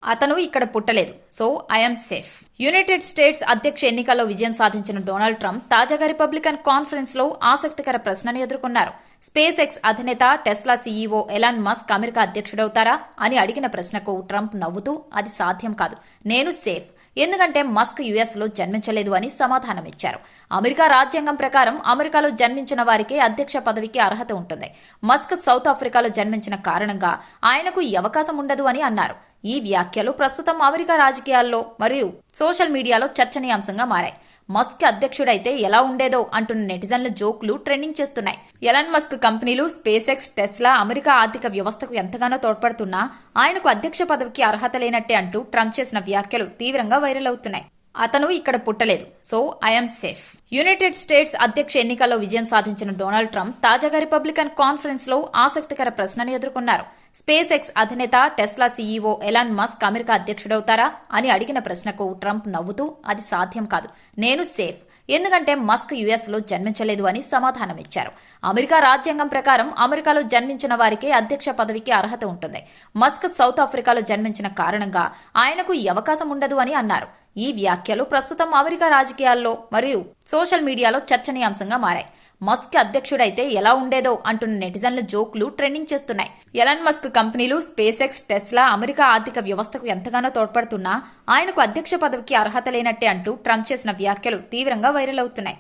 అతను ఇక్కడ పుట్టలేదు, so I'm safe. United States అధ్యక్ష ఎన్నికల్లో విజయం సాధించిన డొనాల్డ్ ట్రంప్ తాజాగా రిపబ్లికన్ కాన్ఫరెన్స్ లో ఆసక్తికర ప్రశ్నను ఎదుర్కొన్నారు. స్పేస్ ఎక్స్ అధినేత Tesla CEO Elon Musk America అధ్యక్షుడవుతారా అని అడిగిన ప్రశ్నకు ట్రంప్ నవ్వుతూ అది సాధ్యం కాదు, నేను సేఫ్, ఎందుకంటే మస్క్ యుఎస్ లో జన్మించలేదు అని సమాధానమిచ్చారు. అమెరికా రాజ్యాంగం ప్రకారం అమెరికాలో జన్మించిన వారికే అధ్యక్ష పదవికి అర్హత ఉంటుంది. మస్క్ సౌత్ ఆఫ్రికాలో జన్మించిన కారణంగా ఆయనకు ఈ అవకాశం ఉండదు అని అన్నారు. ఈ వ్యాఖ్యలు ప్రస్తుతం అమెరికా రాజకీయాల్లో మరియు సోషల్ మీడియాలో చర్చనీయాంశంగా మారాయి. మస్క్ అధ్యక్షుడైతే ఎలా ఉండేదో అంటున్న నెటిజన్ల జోక్లు ట్రెండింగ్ చేస్తున్నాయి. ఎలాన్ మస్క్ కంపెనీలు స్పేస్ ఎక్స్, టెస్లా అమెరికా ఆర్థిక వ్యవస్థకు ఎంతగానో తోడ్పడుతున్నా ఆయనకు అధ్యక్ష పదవికి అర్హత లేనట్టే అంటూ ట్రంప్ చేసిన వ్యాఖ్యలు తీవ్రంగా వైరల్ అవుతున్నాయి. అతను ఇక్కడ పుట్టలేదు, so I'm safe. United States అధ్యక్ష ఎన్నికల్లో విజయం సాధించిన డొనాల్డ్ ట్రంప్ తాజాగా రిపబ్లికన్ కాన్ఫరెన్స్ లో ఆసక్తికర ప్రశ్నను ఎదుర్కొన్నారు. స్పేస్ ఎక్స్ అధినేత Tesla CEO Elon Musk America అధ్యక్షుడవుతారా అని అడిగిన ప్రశ్నకు ట్రంప్ నవ్వుతూ అది సాధ్యం కాదు, నేను సేఫ్, ఎందుకంటే మస్క్ యుఎస్ లో జన్మించలేదు అని సమాధానమిచ్చారు. అమెరికా రాజ్యాంగం ప్రకారం అమెరికాలో జన్మించిన వారికే అధ్యక్ష పదవికి అర్హత ఉంటుంది. మస్క్ సౌత్ ఆఫ్రికాలో జన్మించిన కారణంగా ఆయనకు ఈ అవకాశం ఉండదు అని అన్నారు. ఈ వ్యాఖ్యలు ప్రస్తుతం అమెరికా రాజకీయాల్లో మరియు సోషల్ మీడియాలో చర్చనీయాంశంగా మారాయి. మస్క్ అధ్యక్షుడైతే ఎలా ఉండేదో అంటున్న నెటిజన్ల జోక్లు ట్రెండింగ్ చేస్తున్నాయి. ఎలాన్ మస్క్ కంపెనీలు స్పేస్ ఎక్స్, టెస్లా అమెరికా ఆర్థిక వ్యవస్థకు ఎంతగానో తోడ్పడుతున్నా ఆయనకు అధ్యక్ష పదవికి అర్హత లేనట్టే అంటూ ట్రంప్ చేసిన వ్యాఖ్యలు తీవ్రంగా వైరల్ అవుతున్నాయి.